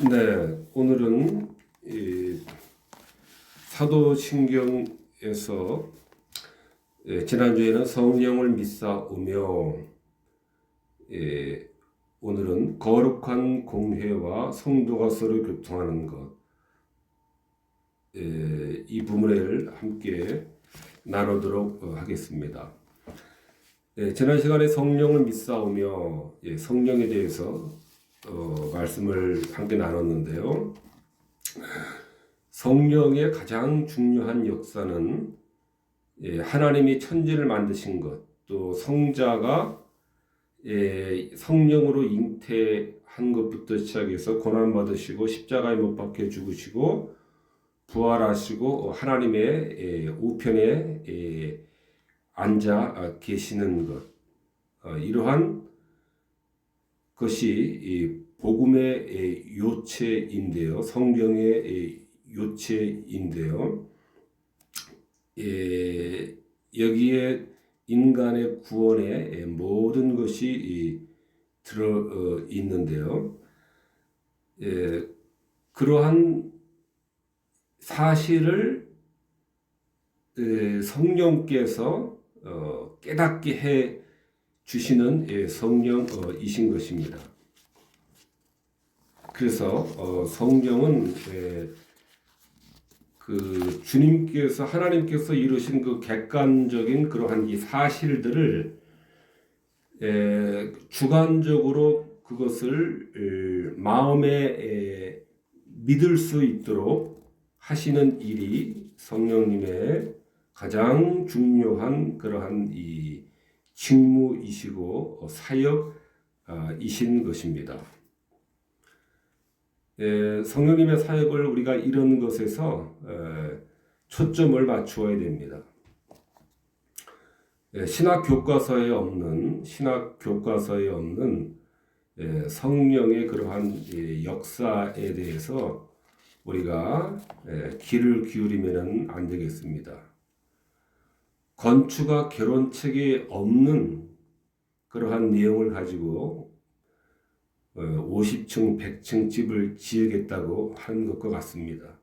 네, 오늘은 사도신경에서 지난주에는 성령을 믿사오며 오늘은 거룩한 공회와 성도가 서로 교통하는 것 이 부분을 함께 나누도록 하겠습니다. 지난 시간에 성령을 믿사오며 성령에 대해서 말씀을 함께 나눴는데요. 성령의 가장 중요한 역사는 하나님이 천지를 만드신 것, 또 성자가 성령으로 잉태한 것부터 시작해서 고난받으시고 십자가에 못 박혀 죽으시고 부활하시고 하나님의 우편에 앉아 계시는 것, 이러한 것이 복음의 요체인데요. 성경의 요체인데요. 여기에 인간의 구원의 모든 것이 들어 있는데요. 그러한 사실을 성령께서 깨닫게 해 주시는 성령이신 것입니다. 그래서 성령은 그 주님께서 하나님께서 이루신 그 객관적인 그러한 이 사실들을 주관적으로 그것을 마음에 믿을 수 있도록 하시는 일이 성령님의 가장 중요한 그러한 이 직무이시고 사역이신 것입니다. 성령님의 사역을 우리가 이런 것에서 초점을 맞추어야 됩니다. 신학 교과서에 없는 성령의 그러한 역사에 대해서 우리가 귀를 기울이면 안 되겠습니다. 건축학 개론책에 없는 그러한 내용을 가지고 50층, 100층 집을 지으겠다고 하는 것과 같습니다.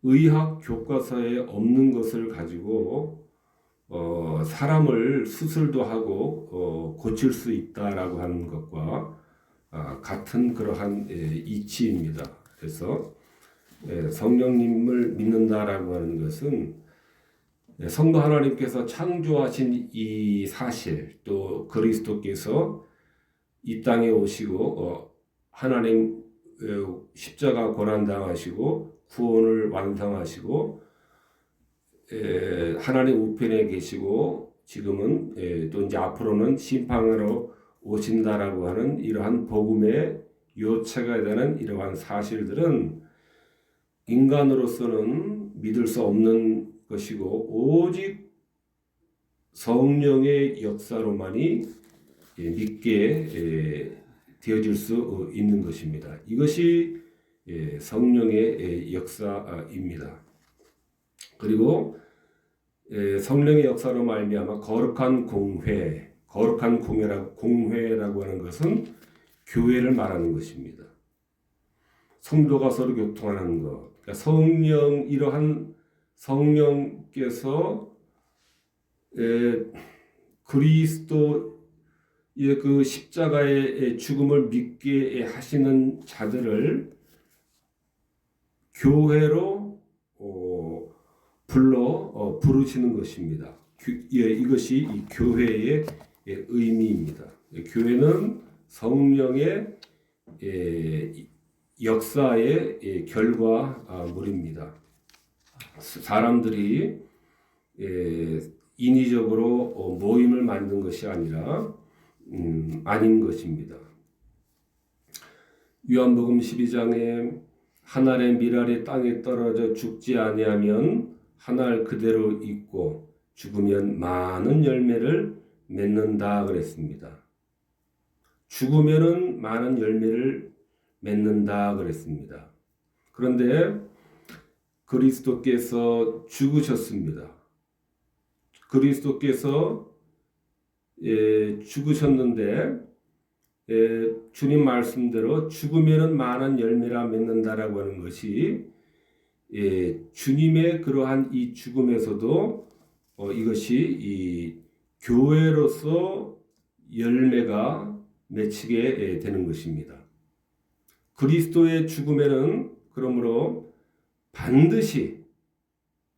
의학 교과서에 없는 것을 가지고 사람을 수술도 하고 고칠 수 있다라고 하는 것과 같은 그러한 이치입니다. 그래서 성령님을 믿는다라고 하는 것은 성도 하나님께서 창조하신 이 사실, 또 그리스도께서 이 땅에 오시고 하나님 십자가 고난 당하시고 구원을 완성하시고 하나님 우편에 계시고 지금은 또 이제 앞으로는 심판하러 오신다라고 하는 이러한 복음의 요체가 되는 이러한 사실들은 인간으로서는 믿을 수 없는 것이고 오직 성령의 역사로만이 믿게 되어질 수 있는 것입니다. 이것이 성령의 역사입니다. 그리고 성령의 역사로 말미암아 거룩한 공회라고 하는 것은 교회를 말하는 것입니다. 성도가 서로 교통하는 것. 그러니까 이러한 성령께서 그리스도의 그 십자가의 죽음을 믿게 하시는 자들을 교회로 부르시는 것입니다. 이것이 이 교회의 의미입니다. 교회는 성령의 역사의 결과물입니다. 사람들이 인위적으로 모임을 만든 것이 아니라 아닌 것입니다. 요한복음 12장에 한 알의 밀알이 땅에 떨어져 죽지 아니하면 한 알 그대로 있고 죽으면 많은 열매를 맺는다 그랬습니다. 죽으면은 많은 열매를 맺는다 그랬습니다. 그런데 그리스도께서 죽으셨습니다. 그리스도께서 죽으셨는데 주님 말씀대로 죽으면은 많은 열매라 맺는다라고 하는 것이 주님의 그러한 이 죽음에서도 이것이 이 교회로서 열매가 맺히게 되는 것입니다. 그리스도의 죽음에는 그러므로 반드시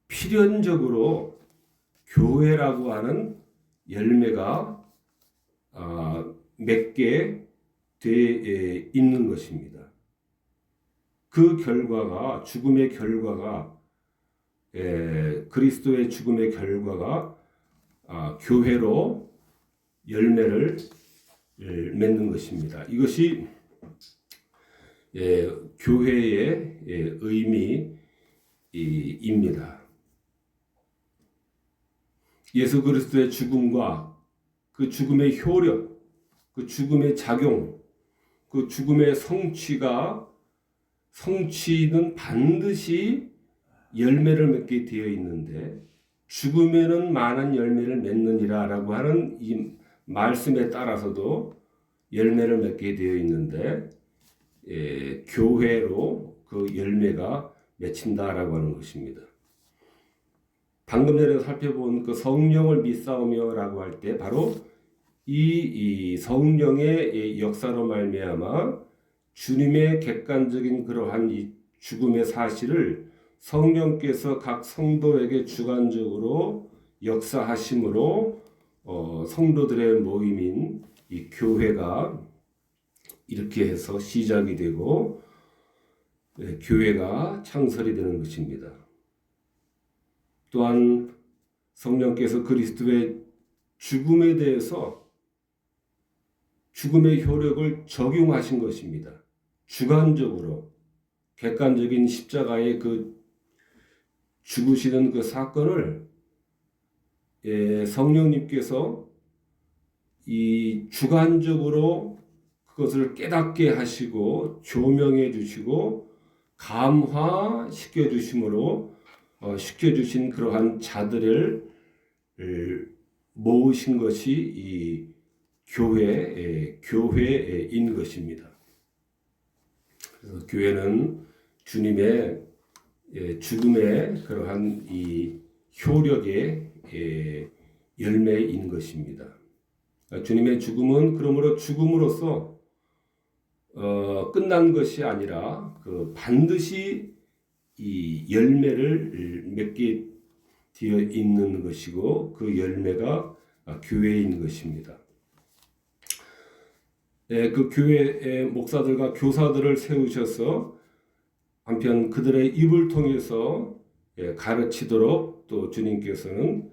필연적으로 교회라고 하는 열매가 맺게 돼 있는 것입니다. 그 결과가 죽음의 결과가 그리스도의 죽음의 결과가 교회로 열매를 맺는 것입니다. 이것이 교회의 의미입니다. 예수 그리스도의 죽음과 그 죽음의 효력, 그 죽음의 작용, 그 죽음의 성취는 반드시 열매를 맺게 되어 있는데 죽음에는 많은 열매를 맺느니라라고 하는 이 말씀에 따라서도 열매를 맺게 되어 있는데 교회로 그 열매가 맺힌다라고 하는 것입니다. 방금 전에 살펴본 그 성령을 믿사오며라고 할 때 바로 이 성령의 역사로 말미암아 주님의 객관적인 그러한 이 죽음의 사실을 성령께서 각 성도에게 주관적으로 역사하심으로 성도들의 모임인 이 교회가 이렇게 해서 시작이 되고 교회가 창설이 되는 것입니다. 또한 성령께서 그리스도의 죽음에 대해서 죽음의 효력을 적용하신 것입니다. 주관적으로 객관적인 십자가의 그 죽으시는 그 사건을 성령님께서 이 주관적으로 그것을 깨닫게 하시고 조명해 주시고 감화시켜 주심으로 시켜주신 그러한 자들을 모으신 것이 이 교회인 것입니다. 그래서 교회는 주님의 죽음의 그러한 이 효력의 열매인 것입니다. 주님의 죽음은 그러므로 죽음으로써 끝난 것이 아니라 그 반드시 이 열매를 맺게 되어 있는 것이고 그 열매가 교회인 것입니다. 그 교회의 목사들과 교사들을 세우셔서 한편 그들의 입을 통해서 가르치도록 또 주님께서는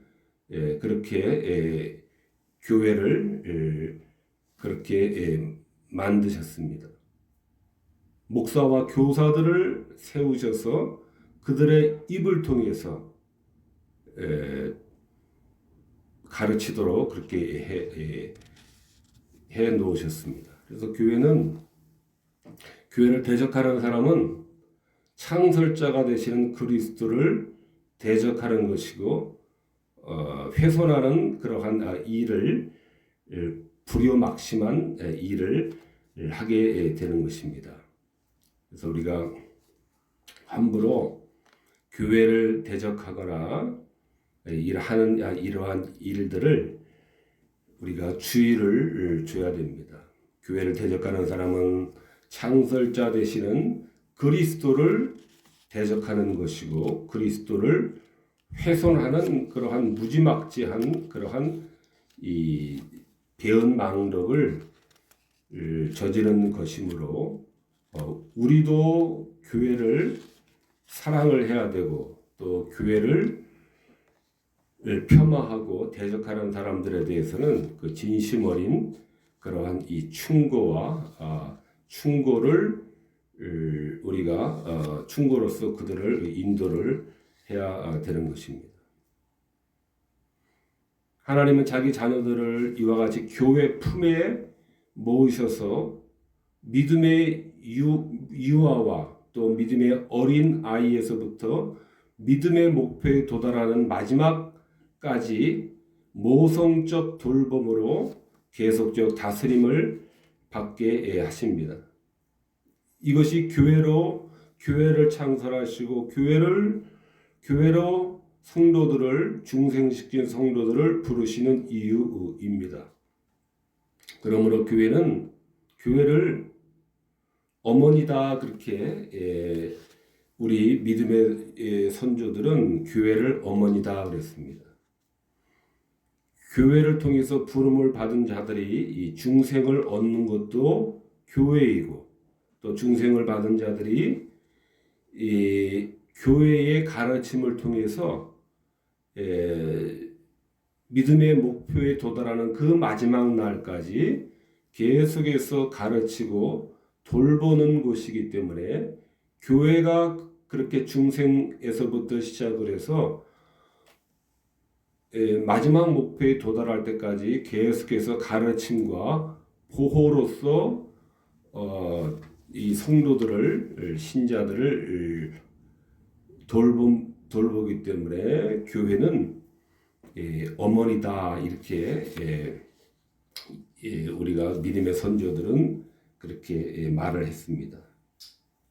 그렇게 교회를 그렇게 만드셨습니다. 목사와 교사들을 세우셔서 그들의 입을 통해서 가르치도록 그렇게 해 놓으셨습니다. 그래서 교회를 대적하는 사람은 창설자가 되시는 그리스도를 대적하는 것이고 훼손하는 그러한 일을 불효막심한 일을 하게 되는 것입니다. 그래서 우리가 함부로 교회를 대적하거나 이러한 일들을 우리가 주의를 줘야 됩니다. 교회를 대적하는 사람은 창설자 되시는 그리스도를 대적하는 것이고 그리스도를 훼손하는 그러한 무지막지한 그러한 이 배은망덕을 저지르는 것이므로 우리도 교회를 사랑을 해야 되고 또 교회를 폄하하고 대적하는 사람들에 대해서는 그 진심 어린 그러한 이 충고를 우리가 충고로서 그들을 인도를 해야 되는 것입니다. 하나님은 자기 자녀들을 이와 같이 교회 품에 모으셔서 믿음의 유아와 또 믿음의 어린 아이에서부터 믿음의 목표에 도달하는 마지막까지 모성적 돌봄으로 계속적 다스림을 받게 하십니다. 이것이 교회를 창설하시고 교회로 성도들을 중생시킨 성도들을 부르시는 이유입니다. 그러므로 교회를 어머니다 그렇게 우리 믿음의 선조들은 교회를 어머니다 그랬습니다. 교회를 통해서 부름을 받은 자들이 이 중생을 얻는 것도 교회이고 또 중생을 받은 자들이 이 교회의 가르침을 통해서 믿음의 목표에 도달하는 그 마지막 날까지 계속해서 가르치고 돌보는 곳이기 때문에 교회가 그렇게 중생에서부터 시작을 해서 마지막 목표에 도달할 때까지 계속해서 가르침과 보호로서 이 성도들을 신자들을 돌보기 때문에 교회는 어머니다 이렇게 우리가 믿음의 선조들은 그렇게 말을 했습니다.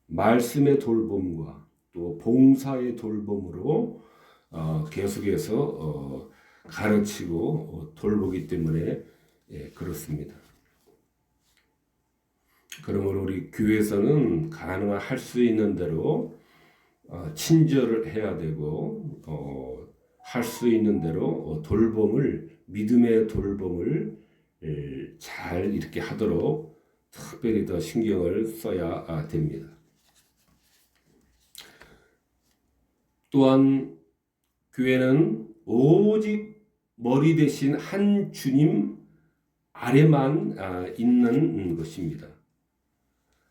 말씀의 돌봄과 또 봉사의 돌봄으로 계속해서 가르치고 돌보기 때문에 그렇습니다. 그러므로 우리 교회에서는 가능한 할 수 있는 대로 친절을 해야 되고 할 수 있는 대로 믿음의 돌봄을 잘 이렇게 하도록 특별히 더 신경을 써야 됩니다. 또한 교회는 오직 머리 대신 한 주님 아래만 있는 것입니다.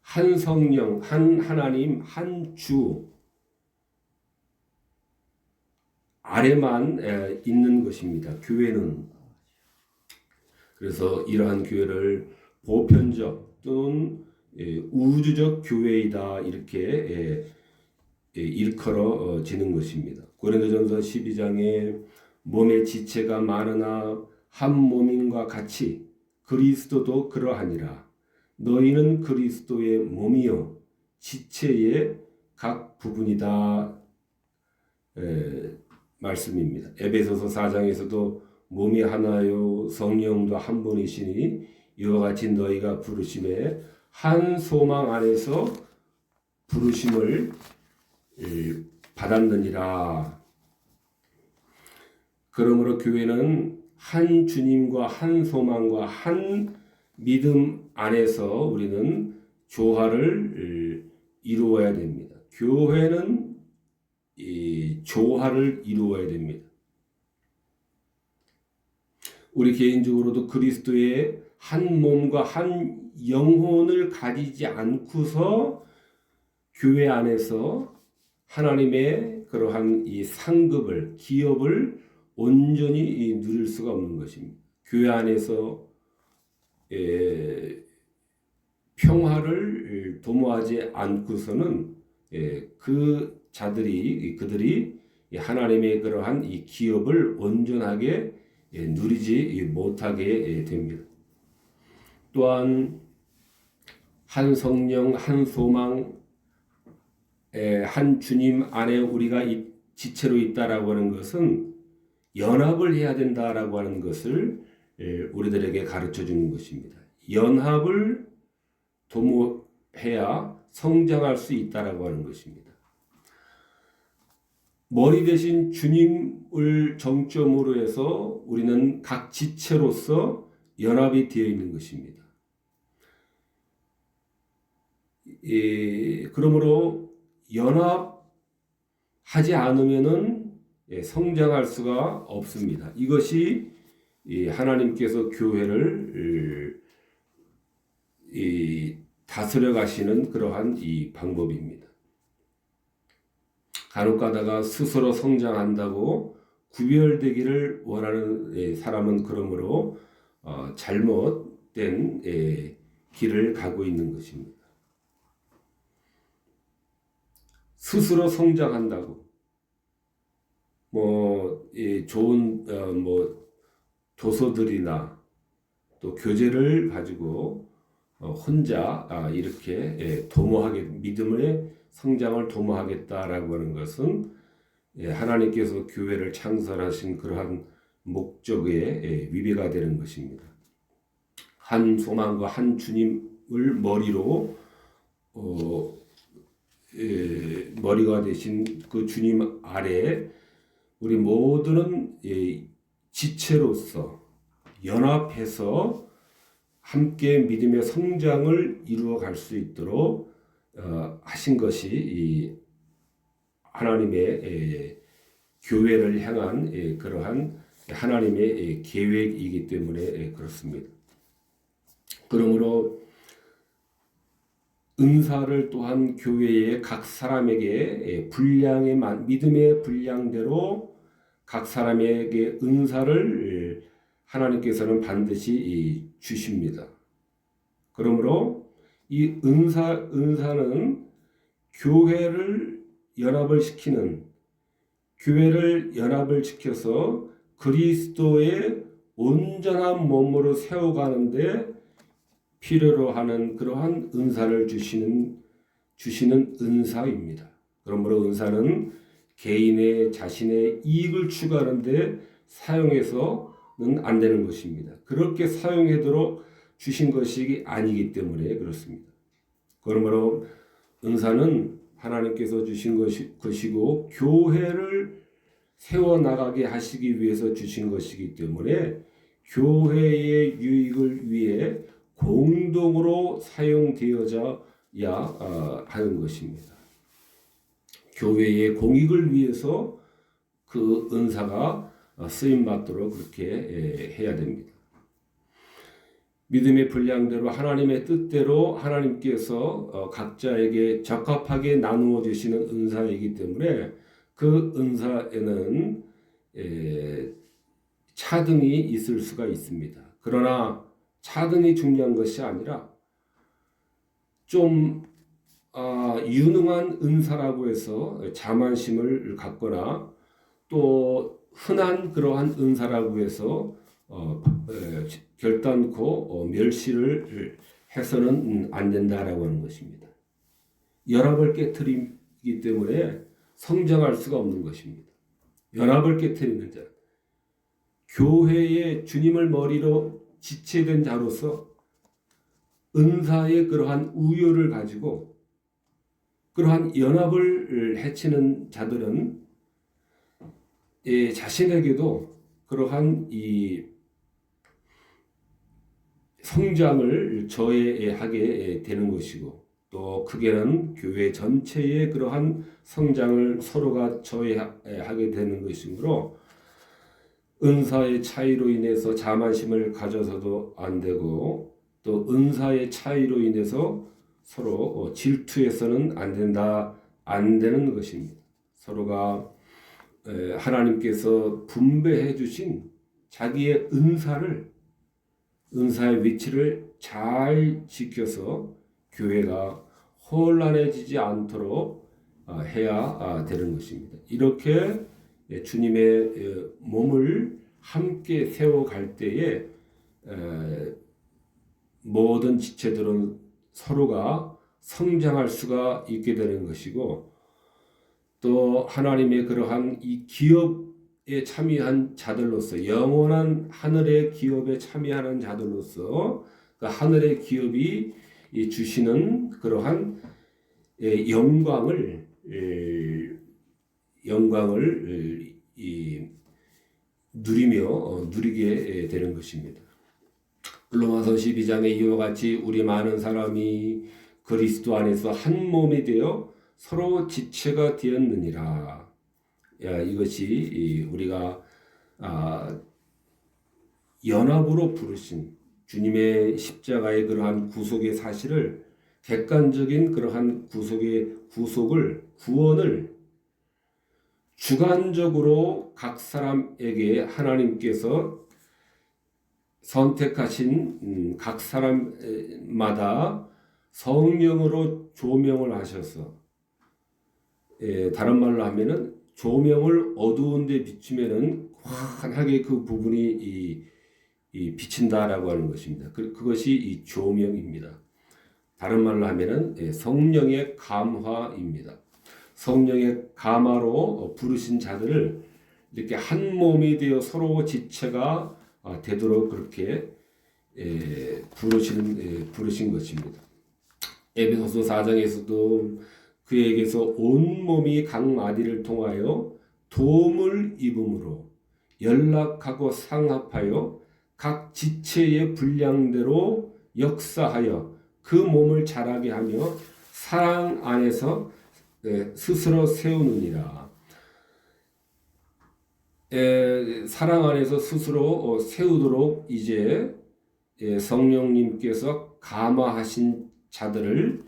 한 성령, 한 하나님, 한 주 아래만 있는 것입니다. 교회는. 그래서 이러한 교회를 보편적 또는 우주적 교회이다 이렇게 일컬어지는 것입니다. 고린도전서 12장에 몸의 지체가 많으나 한 몸인과 같이 그리스도도 그러하니라. 너희는 그리스도의 몸이요 지체의 각 부분이다 말씀입니다. 에베소서 4장에서도 몸이 하나요 성령도 한 분이시니 이와 같이 너희가 부르심에 한 소망 안에서 부르심을 받았느니라. 그러므로 교회는 한 주님과 한 소망과 한 믿음 안에서 우리는 조화를 이루어야 됩니다. 교회는 이 조화를 이루어야 됩니다. 우리 개인적으로도 그리스도의 한 몸과 한 영혼을 가지지 않고서 교회 안에서 하나님의 그러한 이 상급을, 기업을 온전히 누릴 수가 없는 것입니다. 교회 안에서 평화를 도모하지 않고서는 그들이 하나님의 그러한 이 기업을 온전하게 누리지 못하게 됩니다. 또한 한 성령, 한 소망, 한 주님 안에 우리가 지체로 있다라고 하는 것은 연합을 해야 된다라고 하는 것을 우리들에게 가르쳐 주는 것입니다. 연합을 도모해야 성장할 수 있다라고 하는 것입니다. 머리 대신 주님을 정점으로 해서 우리는 각 지체로서 연합이 되어 있는 것입니다. 그러므로 연합하지 않으면은 성장할 수가 없습니다. 이것이 하나님께서 교회를 다스려 가시는 그러한 이 방법입니다. 간혹가다가 스스로 성장한다고 구별되기를 원하는 사람은 그러므로 잘못된 길을 가고 있는 것입니다. 스스로 성장한다고 좋은 도서들이나 또 교재를 가지고 혼자 이렇게 도모하게 믿음의 성장을 도모하겠다라고 하는 것은 하나님께서 교회를 창설하신 그러한 목적에 위배가 되는 것입니다. 한 소망과 한 주님을 머리로 머리가 되신 그 주님 아래 우리 모두는 지체로서 연합해서 함께 믿음의 성장을 이루어 갈 수 있도록 하신 것이 이 하나님의 교회를 향한 그러한 하나님의 계획이기 때문에 그렇습니다. 그러므로 은사를 또한 교회의 각 사람에게 믿음의 분량대로 각 사람에게 은사를 하나님께서는 반드시 주십니다. 그러므로 이 은사는 교회를 연합을 시켜서 그리스도의 온전한 몸으로 세워가는데 필요로 하는 그러한 은사를 주시는 은사입니다. 그러므로 은사는 개인의 자신의 이익을 추구하는데 사용해서는 안 되는 것입니다. 그렇게 사용하도록 주신 것이 아니기 때문에 그렇습니다. 그러므로 은사는 하나님께서 주신 것이고 교회를 세워나가게 하시기 위해서 주신 것이기 때문에 교회의 유익을 위해 공동으로 사용되어져야 하는 것입니다. 교회의 공익을 위해서 그 은사가 쓰임받도록 그렇게 해야 됩니다. 믿음의 분량대로 하나님의 뜻대로 하나님께서 각자에게 적합하게 나누어 주시는 은사이기 때문에 그 은사에는 차등이 있을 수가 있습니다. 그러나 차등이 중요한 것이 아니라 좀 유능한 은사라고 해서 자만심을 갖거나 또 흔한 그러한 은사라고 해서 결단코 멸시를 해서는 안 된다라고 하는 것입니다. 연합을 깨트리기 때문에 성장할 수가 없는 것입니다. 연합을 깨트리는 자, 교회의 주님을 머리로 지체된 자로서 은사의 그러한 우열을 가지고 그러한 연합을 해치는 자들은 자신에게도 그러한 이 성장을 저해하게 되는 것이고 또 크게는 교회 전체의 그러한 성장을 서로가 저해하게 되는 것이므로 은사의 차이로 인해서 자만심을 가져서도 안 되고 또 은사의 차이로 인해서 서로 질투해서는 안 되는 것입니다. 서로가 하나님께서 분배해 주신 자기의 은사의 위치를 잘 지켜서 교회가 혼란해지지 않도록 해야 되는 것입니다. 이렇게 주님의 몸을 함께 세워갈 때에 모든 지체들은 서로가 성장할 수가 있게 되는 것이고 또 하나님의 그러한 이 기업에 참여한 자들로서 영원한 하늘의 기업에 참여하는 자들로서 그 하늘의 기업이 주시는 그러한 영광을 누리게 되는 것입니다. 로마서 12장에 이와 같이 우리 많은 사람이 그리스도 안에서 한 몸이 되어 서로 지체가 되었느니라. 이것이 우리가 연합으로 부르신 주님의 십자가의 그러한 구속의 사실을 객관적인 그러한 구원을 주관적으로 각 사람에게 하나님께서 선택하신 각 사람마다 성령으로 조명을 하셔서 다른 말로 하면은 조명을 어두운 데 비추면은 환하게 그 부분이 비친다라고 하는 것입니다. 그것이 이 조명입니다. 다른 말로 하면은 성령의 감화입니다. 성령의 감화로 부르신 자들을 이렇게 한 몸이 되어 서로 지체가 되도록 그렇게 부르신 것입니다. 에베소서 4장에서도 그에게서 온 몸이 각 마디를 통하여 도움을 입음으로 연락하고 상합하여 각 지체의 분량대로 역사하여 그 몸을 자라게 하며 사랑 안에서 스스로 세우느니라. 사랑 안에서 스스로 세우도록 이제 성령님께서 감화하신 자들을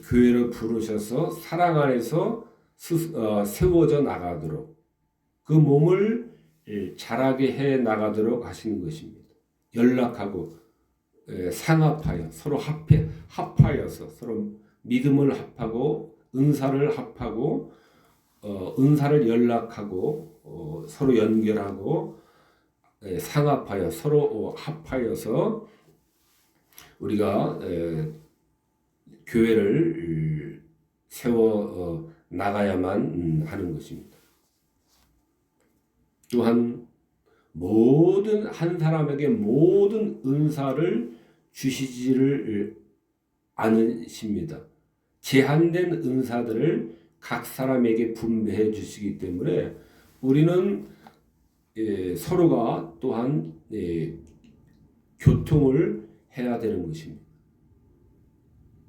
교회로 부르셔서 사랑 안에서 세워져 나가도록 그 몸을 자라게 해 나가도록 하시는 것입니다. 연락하고 상합하여 서로 합하여서 서로 믿음을 합하고 은사를 합하고 은사를 연락하고 서로 연결하고 상합하여 서로 합하여서 우리가 교회를 세워 나가야만 하는 것입니다. 또한 모든 한 사람에게 모든 은사를 주시지를 않으십니다. 제한된 은사들을 각 사람에게 분배해 주시기 때문에 우리는 서로가 또한 교통을 해야 되는 것입니다.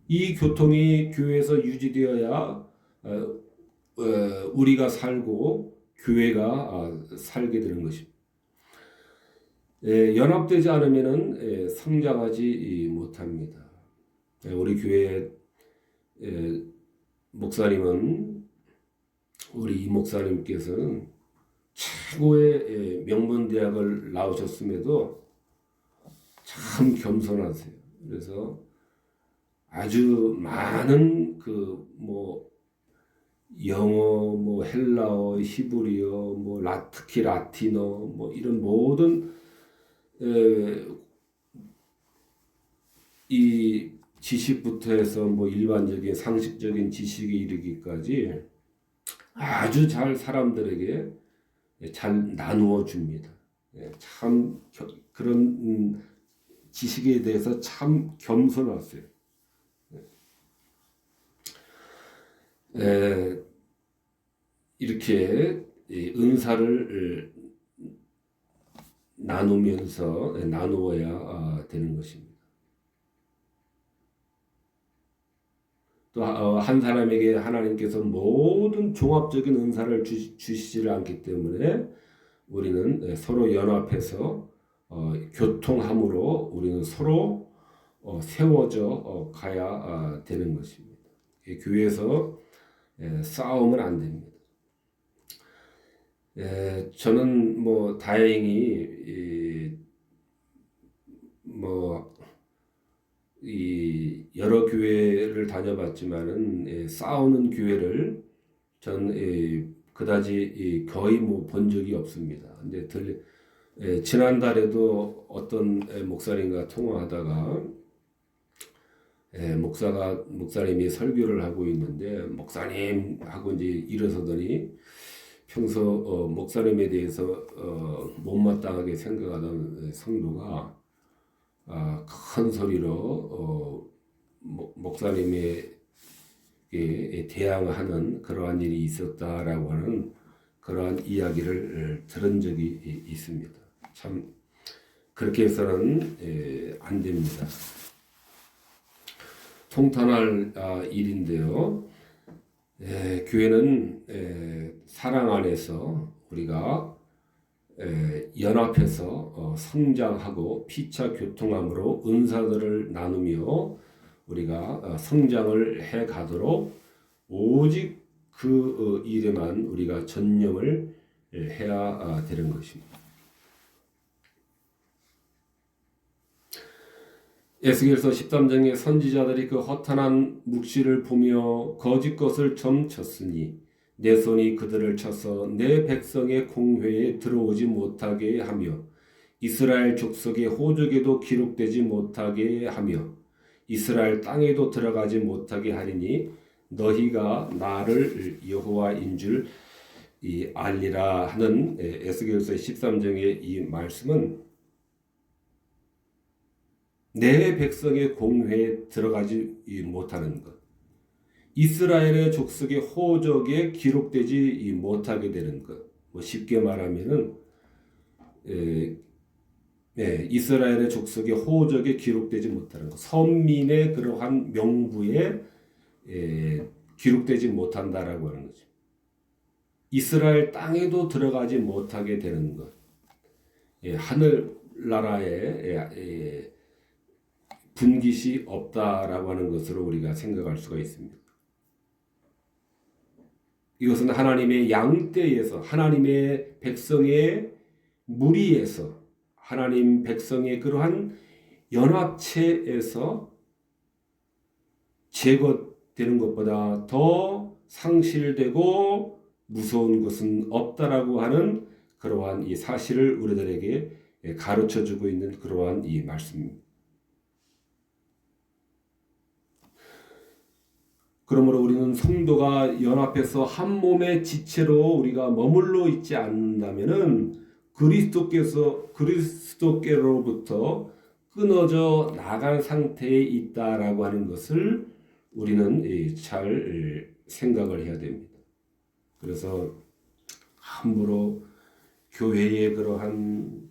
이 교통이 교회에서 유지되어야 우리가 살고 교회가 살게 되는 것입니다. 연합되지 않으면 성장하지 못합니다. 우리 교회 목사님은 우리 이 목사님께서는 최고의 명문대학을 나오셨음에도 참 겸손하세요. 그래서 아주 많은 영어, 헬라어, 히브리어, 특히 라틴어, 이런 모든 이 지식부터 해서 일반적인 상식적인 지식에 이르기까지 아주 잘 사람들에게 잘 나누어 줍니다. 참 그런 지식에 대해서 참 겸손하세요. 이렇게 은사를 나누면서 나누어야 되는 것입니다. 또 한 사람에게 하나님께서 모든 종합적인 은사를 주시지를 않기 때문에 우리는 서로 연합해서 교통함으로 우리는 서로 세워져 가야 되는 것입니다. 교회에서 싸우면 안 됩니다. 저는 다행히 여러 교회를 다녀봤지만은 싸우는 교회를 전 그다지 거의 본 적이 없습니다. 근데 지난달에도 어떤 목사님과 통화하다가 목사님이 설교를 하고 있는데 목사님하고 이제 일어서더니 평소 목사님에 대해서 못마땅하게 생각하던 성도가 큰 소리로 목사님에게 대항하는 그러한 일이 있었다라고 하는 그러한 이야기를 들은 적이 있습니다. 참 그렇게 해서는 안 됩니다. 통탄할 일인데요. 교회는 사랑 안에서 우리가 연합해서 성장하고 피차 교통함으로 은사들을 나누며 우리가 성장을 해 가도록 오직 그 일에만 우리가 전념을 해야 되는 것입니다. 에스겔서 13장의 선지자들이 그 허탄한 묵시를 보며 거짓 것을 점쳤으니 내 손이 그들을 쳐서 내 백성의 공회에 들어오지 못하게 하며 이스라엘 족속의 호적에도 기록되지 못하게 하며 이스라엘 땅에도 들어가지 못하게 하리니 너희가 나를 여호와인 줄 알리라 하는 에스겔서 13장의 이 말씀은 내 백성의 공회에 들어가지 못하는 것, 이스라엘의 족속의 호적에 기록되지 못하게 되는 것, 뭐 쉽게 말하면은 이스라엘의 족속의 호적에 기록되지 못하는 것, 선민의 그러한 명부에 기록되지 못한다라고 하는 거죠. 이스라엘 땅에도 들어가지 못하게 되는 것, 하늘나라에 분깃이 없다라고 하는 것으로 우리가 생각할 수가 있습니다. 이것은 하나님의 양떼에서, 하나님의 백성의 무리에서, 하나님 백성의 그러한 연합체에서 제거되는 것보다 더 상실되고 무서운 것은 없다라고 하는 그러한 이 사실을 우리들에게 가르쳐주고 있는 그러한 이 말씀입니다. 그러므로 우리는 성도가 연합해서 한 몸의 지체로 우리가 머물러 있지 않는다면은 그리스도께로부터 끊어져 나간 상태에 있다라고 하는 것을 우리는 잘 생각을 해야 됩니다. 그래서 함부로 교회의 그러한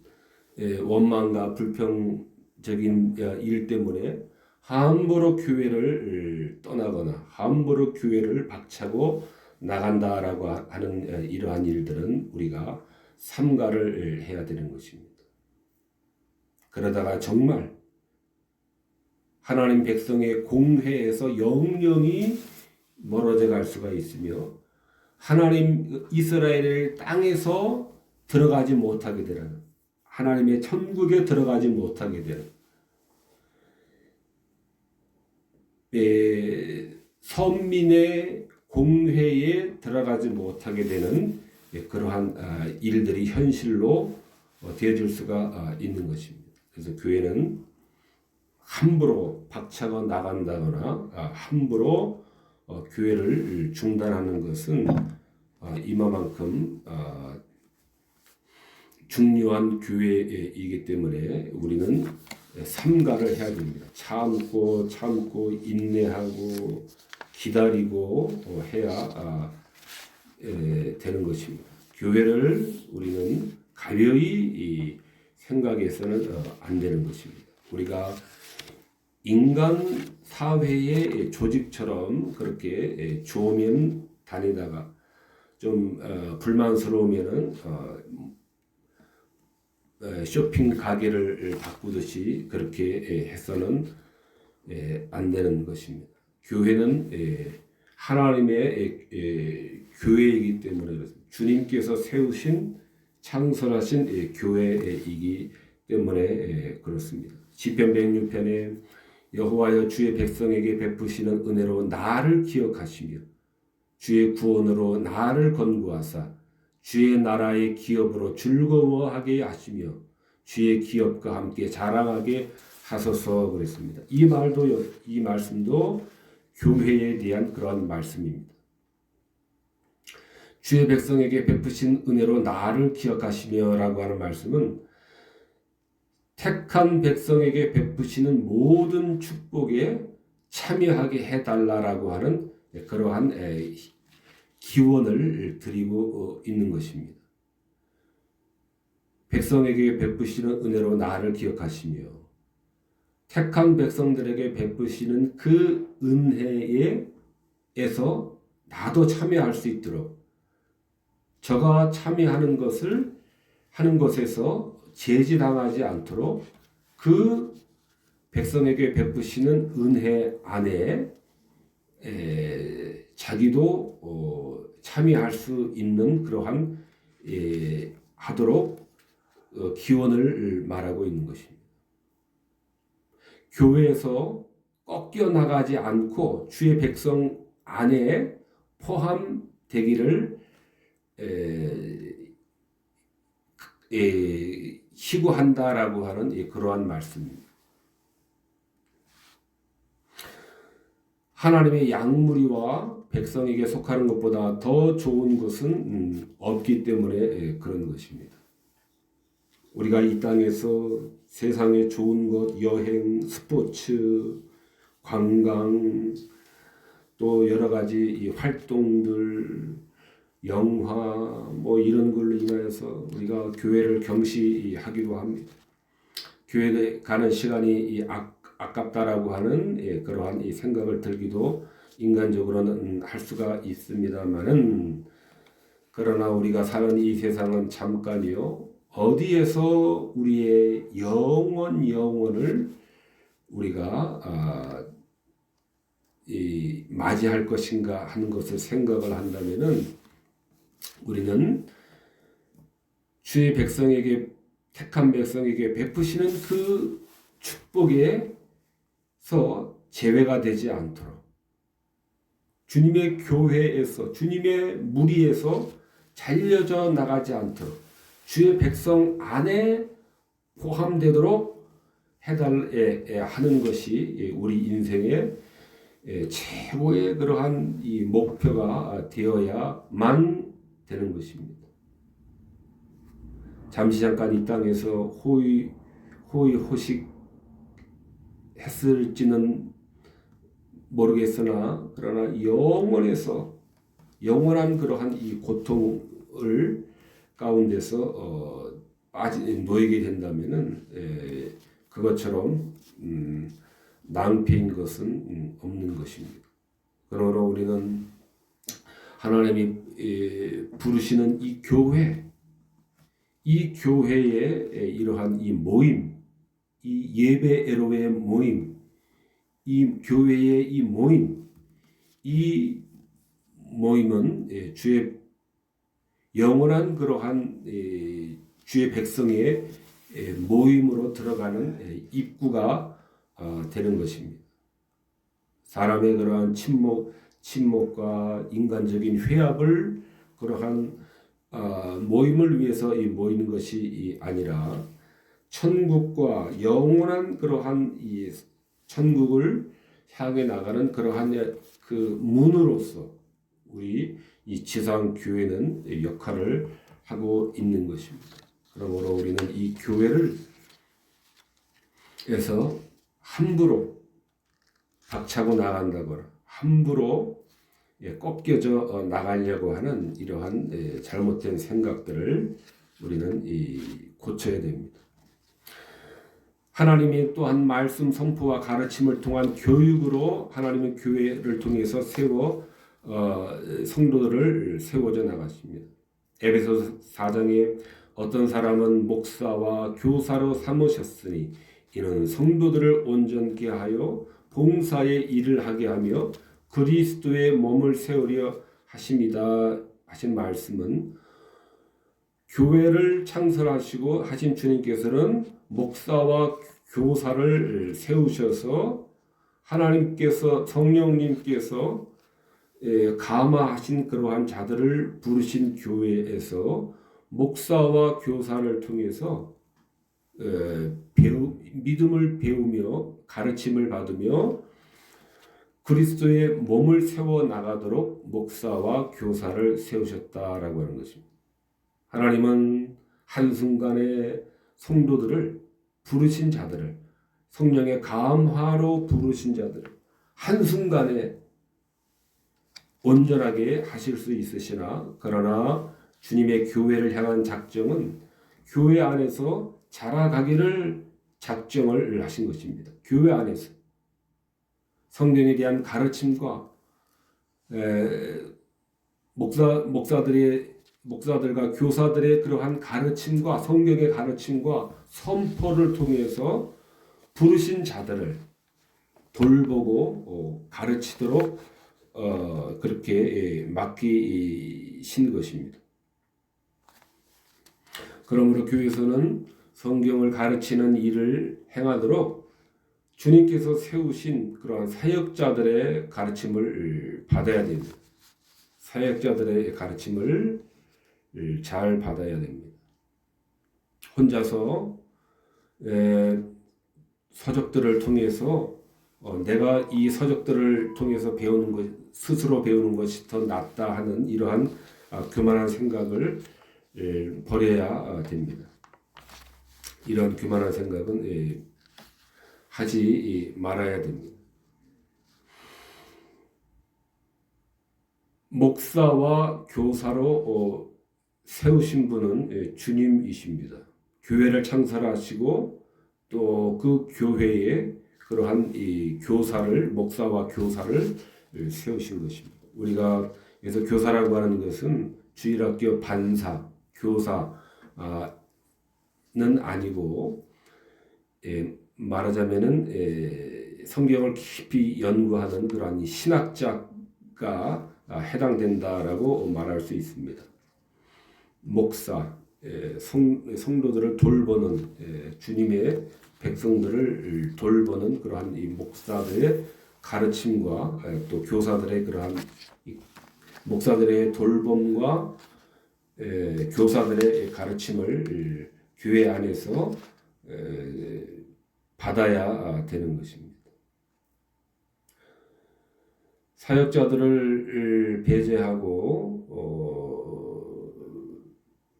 원망과 불평적인 일 때문에 함부로 교회를 떠나거나 함부로 교회를 박차고 나간다라고 하는 이러한 일들은 우리가 삼가를 해야 되는 것입니다. 그러다가 정말 하나님 백성의 공회에서 영영이 멀어져 갈 수가 있으며 하나님 이스라엘 땅에서 들어가지 못하게 되는, 하나님의 천국에 들어가지 못하게 되는, 선민의 공회에 들어가지 못하게 되는 그러한 일들이 현실로 되어질 수가 있는 것입니다. 그래서 교회는 함부로 박차고 나간다거나 함부로 교회를 중단하는 것은 이만큼 중요한 교회이기 때문에 우리는 삼가를 해야 됩니다. 참고 인내하고 기다리고 해야 되는 것입니다. 교회를 우리는 가벼이 생각해서는 안 되는 것입니다. 우리가 인간 사회의 조직처럼 그렇게 좋으면 다니다가 좀 불만스러우면은 쇼핑 가게를 바꾸듯이 그렇게 해서는 안 되는 것입니다. 교회는 하나님의 교회이기 때문에 그렇습니다. 주님께서 세우신 창설하신 교회이기 때문에 그렇습니다. 시편 106편에 여호와여 주의 백성에게 베푸시는 은혜로 나를 기억하시며 주의 구원으로 나를 건구하사 주의 나라의 기업으로 즐거워하게 하시며 주의 기업과 함께 자랑하게 하소서 그랬습니다. 이 말씀도 교회에 대한 그런 말씀입니다. 주의 백성에게 베푸신 은혜로 나를 기억하시며라고 하는 말씀은 택한 백성에게 베푸시는 모든 축복에 참여하게 해달라라고 하는 그러한 기원을 드리고 있는 것입니다. 백성에게 베푸시는 은혜로 나를 기억하시며 택한 백성들에게 베푸시는 그 은혜에서 나도 참여할 수 있도록 저가 참여하는 하는 것에서 제지당하지 않도록 그 백성에게 베푸시는 은혜 안에 자기도 참여할 수 있는 그러한 하도록 기원을 말하고 있는 것입니다. 교회에서 꺾여 나가지 않고 주의 백성 안에 포함되기를 희구한다라고 하는 그러한 말씀입니다. 하나님의 양무리와 백성에게 속하는 것보다 더 좋은 것은 없기 때문에 그런 것입니다. 우리가 이 땅에서 세상에 좋은 것, 여행, 스포츠, 관광, 또 여러 가지 이 활동들, 영화 뭐 이런 걸로 인하여서 우리가 교회를 경시하기도 합니다. 교회에 가는 시간이 아깝다라고 하는 그러한 이 생각을 들기도 인간적으로는 할 수가 있습니다만은, 그러나 우리가 사는 이 세상은 잠깐이요. 어디에서 우리의 영원을 우리가 맞이할 것인가 하는 것을 생각을 한다면은, 우리는 주의 백성에게, 택한 백성에게 베푸시는 그 축복에서 제외가 되지 않도록, 주님의 교회에서, 주님의 무리에서 잘려져 나가지 않도록 주의 백성 안에 포함되도록 해달라야 하는 것이 우리 인생의 최고의 그러한 이 목표가 되어야만 되는 것입니다. 잠시 잠깐 이 땅에서 호의호식 했을지는 모르겠으나, 그러나 영원한 그러한 이 고통을 가운데서 놓이게 된다면은 그것처럼 낭패인 것은 없는 것입니다. 그러므로 우리는 하나님이 부르시는 이 교회의 이러한 이 모임, 이 예배 에로의 모임, 이 교회의 이 모임은 주의 영원한 그러한 주의 백성의 모임으로 들어가는 입구가 되는 것입니다. 사람의 그러한 침묵과 인간적인 회합을 그러한 모임을 위해서 모이는 것이 아니라, 천국과 영원한 그러한 이 천국을 향해 나가는 그러한 그 문으로서 우리 이 지상 교회는 역할을 하고 있는 것입니다. 그러므로 우리는 이 교회를 해서 함부로 박차고 나간다거나 함부로 꺾여져 나가려고 하는 이러한 잘못된 생각들을 우리는 고쳐야 됩니다. 하나님이 또한 말씀 선포와 가르침을 통한 교육으로 하나님의 교회를 통해서 성도들을 세워져 나갔습니다. 에베소 4장에 어떤 사람은 목사와 교사로 삼으셨으니 이는 성도들을 온전케 하여 봉사의 일을 하게 하며 그리스도의 몸을 세우려 하심이다 하신 말씀은, 교회를 창설하시고 하신 주님께서는 목사와 교사를 세우셔서 하나님께서, 성령님께서 감화하신 그러한 자들을 부르신 교회에서 목사와 교사를 통해서 믿음을 배우며 가르침을 받으며 그리스도의 몸을 세워 나가도록 목사와 교사를 세우셨다라고 하는 것입니다. 하나님은 한순간에 성도들을, 부르신 자들을, 성령의 감화로 부르신 자들을 한순간에 온전하게 하실 수 있으시나, 그러나 주님의 교회를 향한 작정은 교회 안에서 자라가기를 작정을 하신 것입니다. 교회 안에서 성경에 대한 가르침과 목사들과 교사들의 그러한 가르침과 성경의 가르침과 선포를 통해서 부르신 자들을 돌보고 가르치도록 그렇게 맡기신 것입니다. 그러므로 교회에서는 성경을 가르치는 일을 행하도록 주님께서 세우신 그러한 사역자들의 가르침을 받아야 됩니다. 사역자들의 가르침을 잘 받아야 됩니다. 혼자서 서적들을 통해서 내가 이 서적들을 통해서 배우는 것, 스스로 배우는 것이 더 낫다 하는 이러한 교만한 생각을 버려야 됩니다. 이런 교만한 생각은 하지 말아야 됩니다. 목사와 교사로 세우신 분은 주님이십니다. 교회를 창설하시고 또 그 교회에 그러한 이 교사를, 목사와 교사를 세우신 것입니다. 우리가 그래서 교사라고 하는 것은 주일학교 반사, 교사는 아니고 말하자면은 성경을 깊이 연구하는 그러한 신학자가 해당된다라고 말할 수 있습니다. 목사, 성도들을 돌보는 주님의 백성들을 돌보는 그러한 이 목사들의 가르침과 또 교사들의 그러한 목사들의 돌봄과 교사들의 가르침을 교회 안에서 받아야 되는 것입니다. 사역자들을 배제하고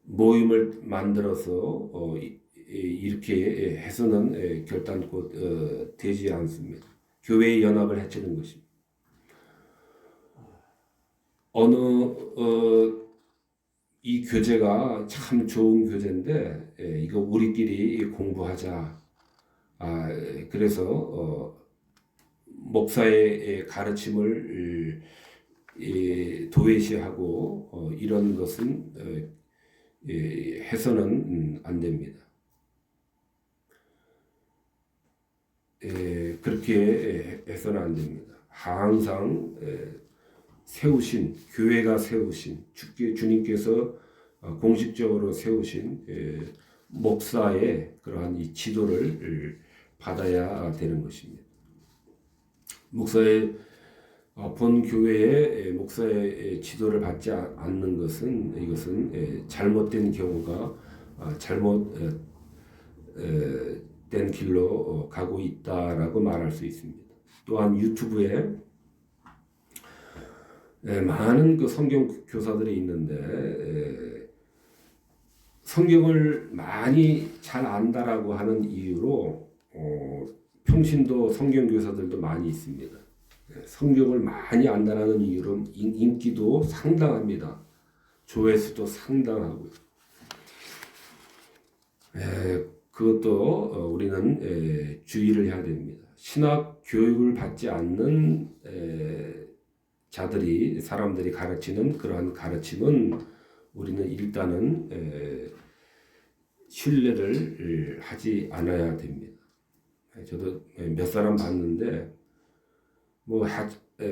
모임을 만들어서 이렇게 해서는 결단코 되지 않습니다. 교회의 연합을 해치는 것입니다. 이 교재가 참 좋은 교재인데 이거 우리끼리 공부하자. 그래서 목사의 가르침을 도외시하고 이런 것은 해서는 안 됩니다. 그렇게 해서는 안 됩니다. 항상 세우신, 교회가 세우신, 주님께서 공식적으로 세우신 목사의 그러한 이 지도를 받아야 되는 것입니다. 목사의 본 교회의 목사의 지도를 받지 않는 것은 이것은 잘못된 경우가 잘못된 길로 가고 있다라고 말할 수 있습니다. 또한 유튜브에 많은 그 성경 교사들이 있는데 성경을 많이 잘 안다라고 하는 이유로 평신도 성경 교사들도 많이 있습니다. 성경을 많이 안다라는 이유로 인기도 상당합니다. 조회수도 상당하고요. 그것도 우리는 주의를 해야 됩니다. 신학 교육을 받지 않는 사람들이 가르치는 그러한 가르침은 우리는 일단은 신뢰를 하지 않아야 됩니다. 저도 몇 사람 봤는데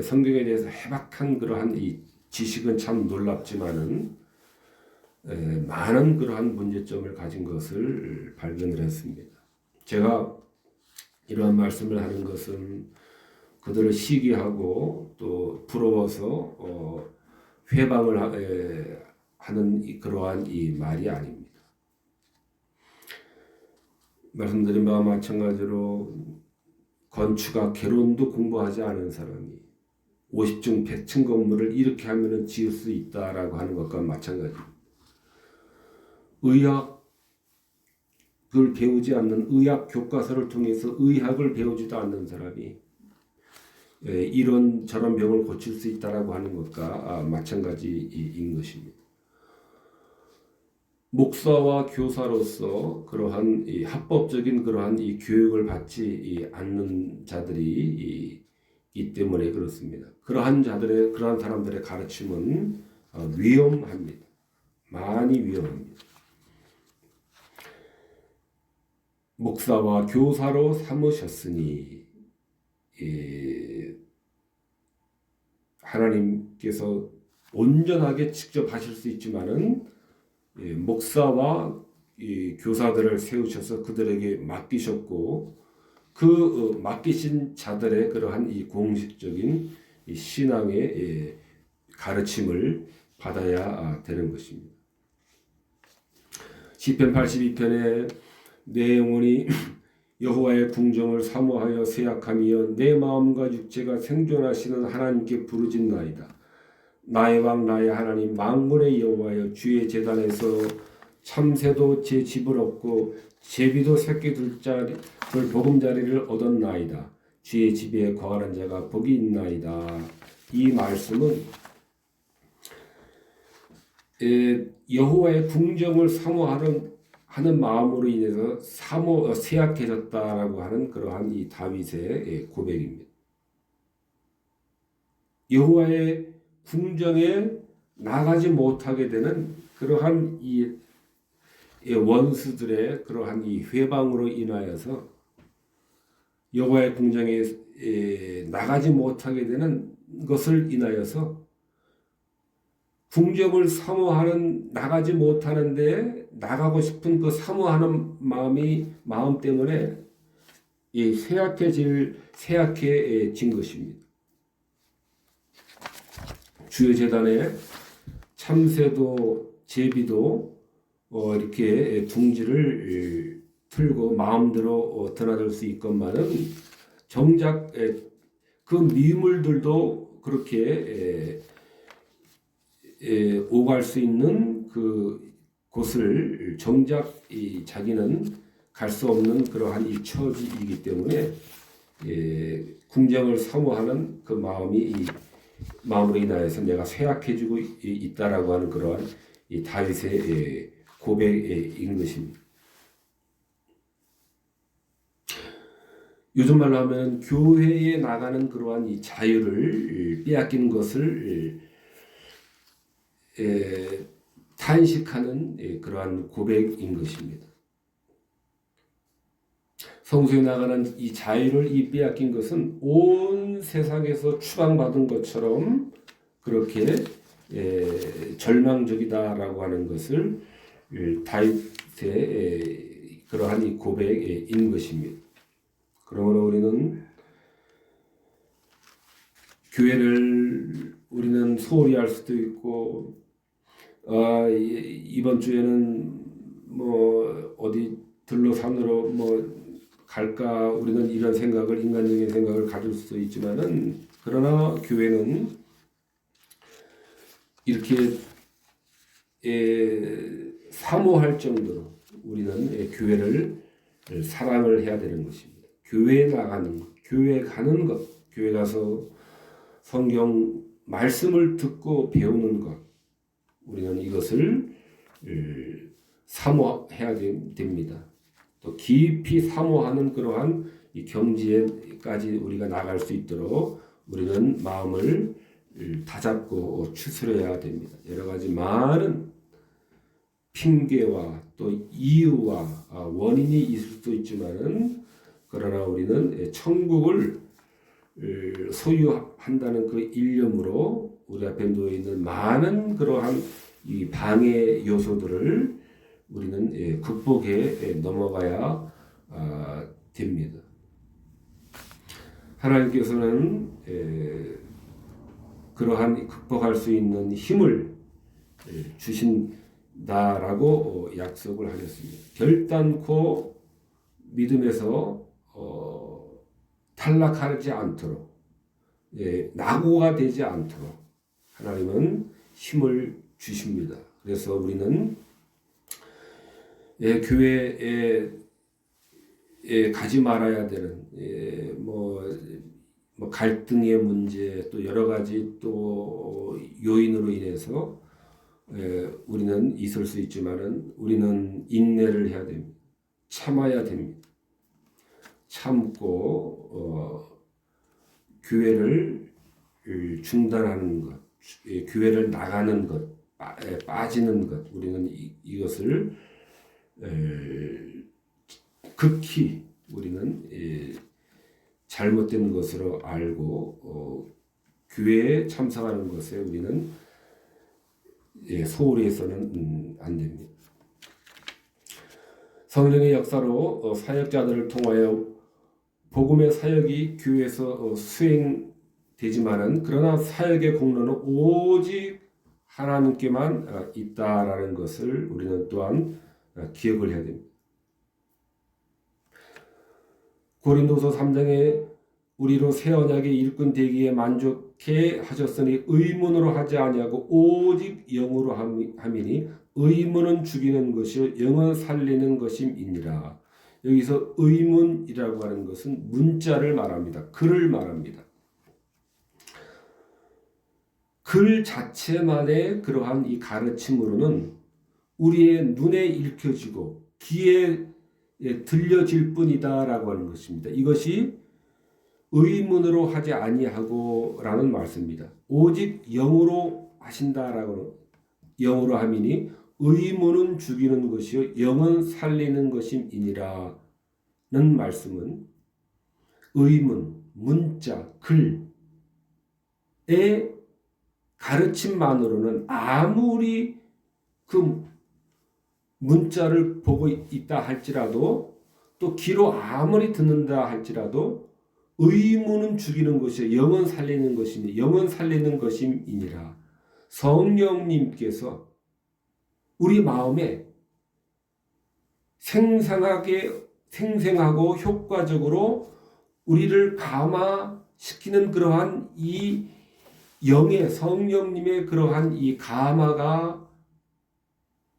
성경에 대해서 해박한 그러한 이 지식은 참 놀랍지만은 많은 그러한 문제점을 가진 것을 발견을 했습니다. 제가 이러한 말씀을 하는 것은 그들을 시기하고 또 부러워서 회방을 하는 그러한 이 말이 아닙니다. 말씀드린 바와 마찬가지로 건축학 개론도 공부하지 않은 사람이 50층, 100층 건물을 이렇게 하면 지을 수 있다라고 하는 것과 마찬가지입니다. 의학을 배우지 않는 의학 교과서를 통해서 의학을 배우지도 않는 사람이 이런 저런 병을 고칠 수 있다라고 하는 것과 마찬가지인 것입니다. 목사와 교사로서 그러한 이 합법적인 그러한 이 교육을 받지 않는 자들이 있기 때문에 그렇습니다. 그러한 사람들의 가르침은 위험합니다. 많이 위험합니다. 목사와 교사로 삼으셨으니 하나님께서 온전하게 직접 하실 수 있지만은 목사와 교사들을 세우셔서 그들에게 맡기셨고 그 맡기신 자들의 그러한 이 공식적인 이 신앙의 가르침을 받아야 되는 것입니다. 시편 82편에 내 영혼이 여호와의 궁정을 사모하여 쇠약하며 내 마음과 육체가 생존하시는 하나님께 부르짖나이다. 나의 왕 나의 하나님 만군의 여호와여, 주의 제단에서 참새도 제 집을 얻고 제비도 새끼 둘 보금자리를 얻었나이다. 주의 집에 거하는 자가 복이 있나이다. 이 말씀은 여호와의 궁정을 사모하는 마음으로 인해서 쇠약해졌다라고 하는 그러한 이 다윗의 고백입니다. 여호와의 궁정에 나가지 못하게 되는 그러한 이 원수들의 그러한 이 회방으로 인하여서 여호와의 궁정에 나가지 못하게 되는 것을 인하여서 궁정을 사모하는, 나가지 못하는데 나가고 싶은 그 사모하는 마음 때문에 쇠약해진 것입니다. 주의 제단에 참새도 제비도 이렇게 둥지를 틀고 마음대로 드나들 수 있건만은 정작 그 미물들도 그렇게 오갈 수 있는 그 곳을 정작 자기는 갈 수 없는 그러한 이 처지이기 때문에 궁정을 사모하는 그 마음으로 인하여서 내가 쇠약해지고 있다라고 하는 그러한 이 다윗의 고백인 것입니다. 요즘 말로 하면 교회에 나가는 그러한 이 자유를 빼앗긴 것을 탄식하는 그러한 고백인 것입니다. 성소에 나가는 이 자유를 빼앗긴 것은 온 세상에서 추방받은 것처럼 그렇게 절망적이다라고 하는 것을 다윗의 그러한 이 고백인 것입니다. 그러므로 우리는 소홀히 할 수도 있고, 이번 주에는 뭐 어디 들로 산으로 뭐 갈까, 우리는 이런 생각을, 인간적인 생각을 가질 수도 있지만은, 그러나 교회는 이렇게 사모할 정도로 우리는 교회를 사랑을 해야 되는 것입니다. 교회에 나가는 것, 교회 가는 것, 교회 가서 성경 말씀을 듣고 배우는 것, 우리는 이것을 사모해야 됩니다. 또 깊이 사모하는 그러한 이 경지에까지 우리가 나갈 수 있도록 우리는 마음을 다잡고 추스려야 됩니다. 여러 가지 많은 핑계와 또 이유와 원인이 있을 수도 있지만은, 그러나 우리는 천국을 소유한다는 그 일념으로 우리 앞에 놓여 있는 많은 그러한 이 방해 요소들을 우리는 극복해 넘어가야 됩니다. 하나님께서는 그러한 극복할 수 있는 힘을 주신다라고 약속을 하셨습니다. 결단코 믿음에서 탈락하지 않도록, 낙오가 되지 않도록 하나님은 힘을 주십니다. 그래서 우리는 교회에 가지 말아야 되는 뭐 갈등의 문제, 또 여러 가지 또 요인으로 인해서 우리는 있을 수 있지만은 우리는 인내를 해야 됩니다. 참아야 됩니다. 참고 교회를 중단하는 것, 교회를 나가는 것, 빠지는 것, 우리는 이것을 극히 우리는 잘못된 것으로 알고 교회에 참석하는 것에 우리는 소홀히 해서는 안 됩니다. 성령의 역사로 사역자들을 통하여 복음의 사역이 교회에서 수행되지만은, 그러나 사역의 공로는 오직 하나님께만 있다라는 것을 우리는 또한 기억을 해야 됩니다. 고린도서 3장에 우리로 새 언약의 일꾼 되기에 만족해 하셨으니 의문으로 하지 아니하고 오직 영으로 함이니 의문은 죽이는 것이요 영은 살리는 것임이니라. 여기서 의문이라고 하는 것은 문자를 말합니다. 글을 말합니다. 글 자체만의 그러한 이 가르침으로는 우리의 눈에 읽혀지고 귀에 들려질 뿐이다라고 하는 것입니다. 이것이 의문으로 하지 아니하고 라는 말씀입니다. 오직 영으로 하신다라고, 영으로 함이니 의문은 죽이는 것이요 영은 살리는 것임이니라 는 말씀은 의문, 문자, 글의 가르침만으로는 아무리 그 문자를 보고 있다 할지라도 또 귀로 아무리 듣는다 할지라도 의문은 죽이는 것이요 영은 살리는 것이니 영은 살리는 것임이니라. 성령님께서 우리 마음에 생생하고 효과적으로 우리를 감화시키는 그러한 이 영의 성령님의 그러한 이 감화가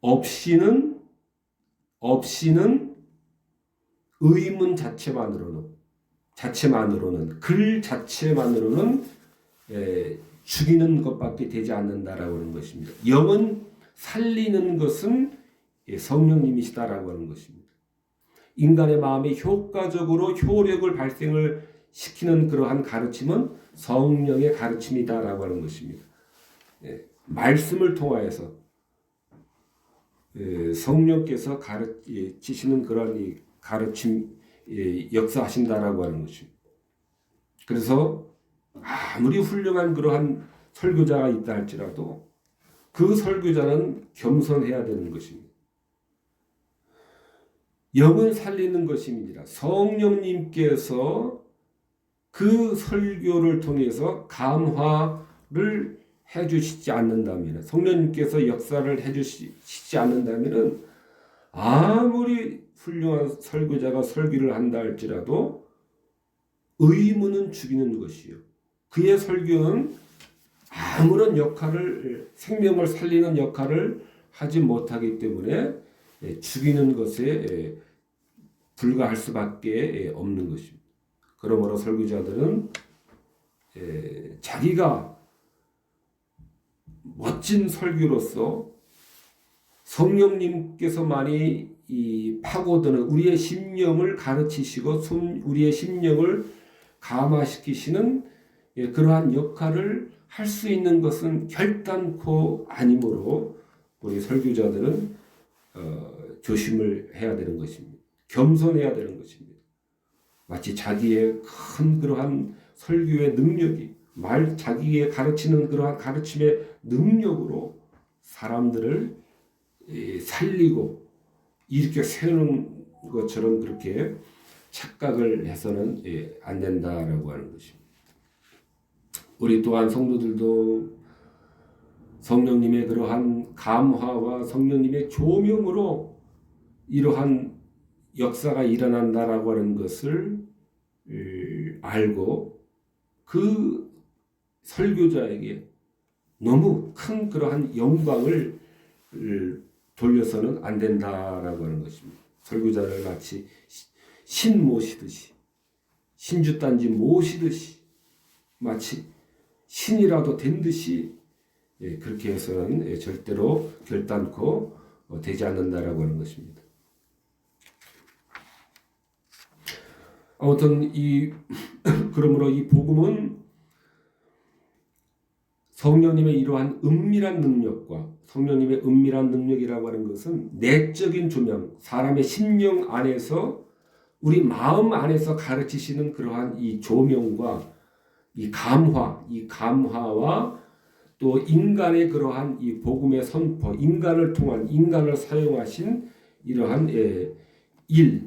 없이는 의문 자체만으로는 글 자체만으로는 죽이는 것밖에 되지 않는다라고 하는 것입니다. 영은 살리는 것은 성령님이시다라고 하는 것입니다. 인간의 마음에 효과적으로 효력을 발생을 시키는 그러한 가르침은 성령의 가르침이다라고 하는 것입니다. 말씀을 통하여서 성령께서 가르치시는 그러한 이 가르침 역사하신다라고 하는 것입니다. 그래서 아무리 훌륭한 그러한 설교자가 있다 할지라도 그 설교자는 겸손해야 되는 것입니다. 영은 살리는 것입니다. 성령님께서 그 설교를 통해서 감화를 해주시지 않는다면, 성령님께서 역사를 해주시지 않는다면 아무리 훌륭한 설교자가 설교를 한다 할지라도 의문은 죽이는 것이요 그의 설교는 아무런 역할을, 생명을 살리는 역할을 하지 못하기 때문에 죽이는 것에 불과할 수밖에 없는 것입니다. 그러므로 설교자들은 자기가 멋진 설교로서 성령님께서만이 이 파고드는 우리의 심령을 가르치시고 우리의 심령을 감화시키시는 그러한 역할을 할 수 있는 것은 결단코 아니므로 우리 설교자들은 조심을 해야 되는 것입니다. 겸손해야 되는 것입니다. 마치 자기의 큰 그러한 설교의 능력이 자기의 가르치는 그러한 가르침의 능력으로 사람들을 살리고 일으켜 세우는 것처럼 그렇게 착각을 해서는 안 된다라고 하는 것입니다. 우리 또한 성도들도 성령님의 그러한 감화와 성령님의 조명으로 이러한 역사가 일어난다라고 하는 것을 알고 그 설교자에게 너무 큰 그러한 영광을 돌려서는 안 된다라고 하는 것입니다. 설교자를 마치 신 모시듯이, 신주단지 모시듯이, 마치 신이라도 된 듯이 그렇게 해서는 절대로 결단코 되지 않는다라고 하는 것입니다. 아무튼 그러므로 이 복음은 성령님의 이러한 은밀한 능력과 성령님의 은밀한 능력이라고 하는 것은 내적인 조명, 사람의 심령 안에서 우리 마음 안에서 가르치시는 그러한 이 조명과 이 감화와 또 인간의 그러한 이 복음의 선포, 인간을 통한 인간을 사용하신 이러한 이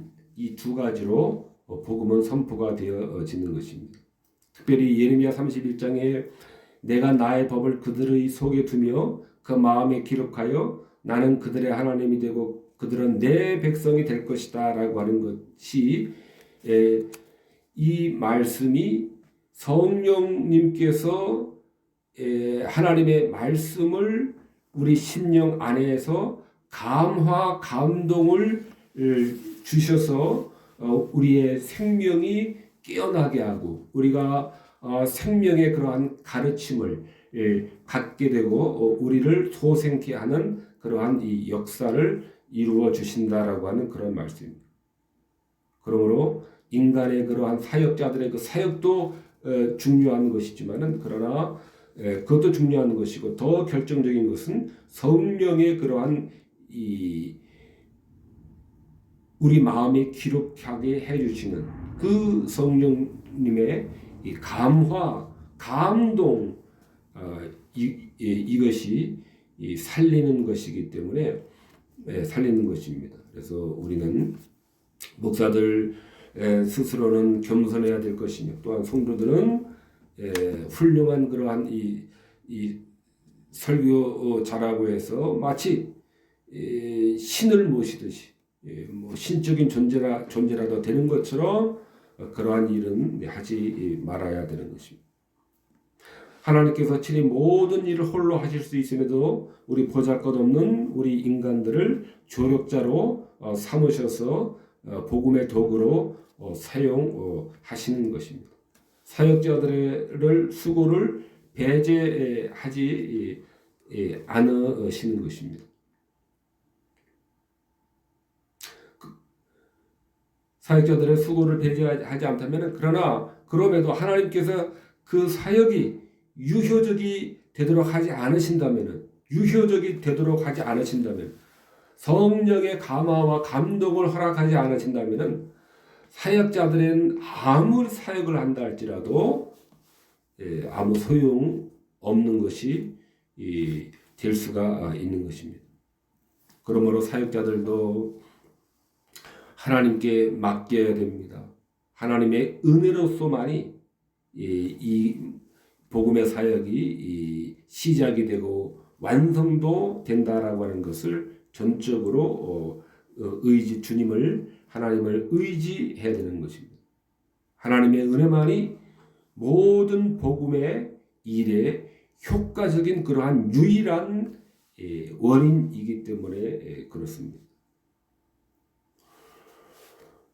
두 가지로 복음은 선포가 되어지는 것입니다. 특별히 예레미야 31장에 내가 나의 법을 그들의 속에 두며 그 마음에 기록하여 나는 그들의 하나님이 되고 그들은 내 백성이 될 것이다 라고 하는 것이 이 말씀이 성령님께서 하나님의 말씀을 우리 심령 안에서 감화 감동을 주셔서 우리의 생명이 깨어나게 하고 우리가 생명의 그러한 가르침을 갖게 되고 우리를 소생케 하는 그러한 이 역사를 이루어 주신다라고 하는 그런 말씀입니다. 그러므로 인간의 그러한 사역자들의 그 사역도 중요한 것이지만은 그러나 그것도 중요한 것이고 더 결정적인 것은 성령의 그러한 우리 마음에 기록하게 해주시는 그 성령님의 이 감화, 감동 이것이 살리는 것이기 때문에 살리는 것입니다. 그래서 우리는 목사들 스스로는 겸손해야 될 것이며 또한 성도들은 훌륭한 그러한 이 설교자라고 해서 마치 신을 모시듯이 뭐 신적인 존재라도 되는 것처럼 그러한 일은 하지 말아야 되는 것입니다. 하나님께서 친히 모든 일을 홀로 하실 수 있음에도 우리 보잘것없는 우리 인간들을 조력자로 삼으셔서 복음의 도구로 사용하시는 것입니다. 사역자들의 수고를 배제하지 않으시는 것입니다. 사역자들의 수고를 배제하지 않다면 그러나 그럼에도 하나님께서 그 사역이 유효적이 되도록 하지 않으신다면 성령의 감화와 감동을 허락하지 않으신다면 사역자들은 아무리 사역을 한다 할지라도 아무 소용 없는 것이 될 수가 있는 것입니다. 그러므로 사역자들도 하나님께 맡겨야 됩니다. 하나님의 은혜로서만이 이 복음의 사역이 시작이 되고 완성도 된다라고 하는 것을 전적으로 하나님을 의지해야 되는 것입니다. 하나님의 은혜만이 모든 복음의 일에 효과적인 그러한 유일한 원인이기 때문에 그렇습니다.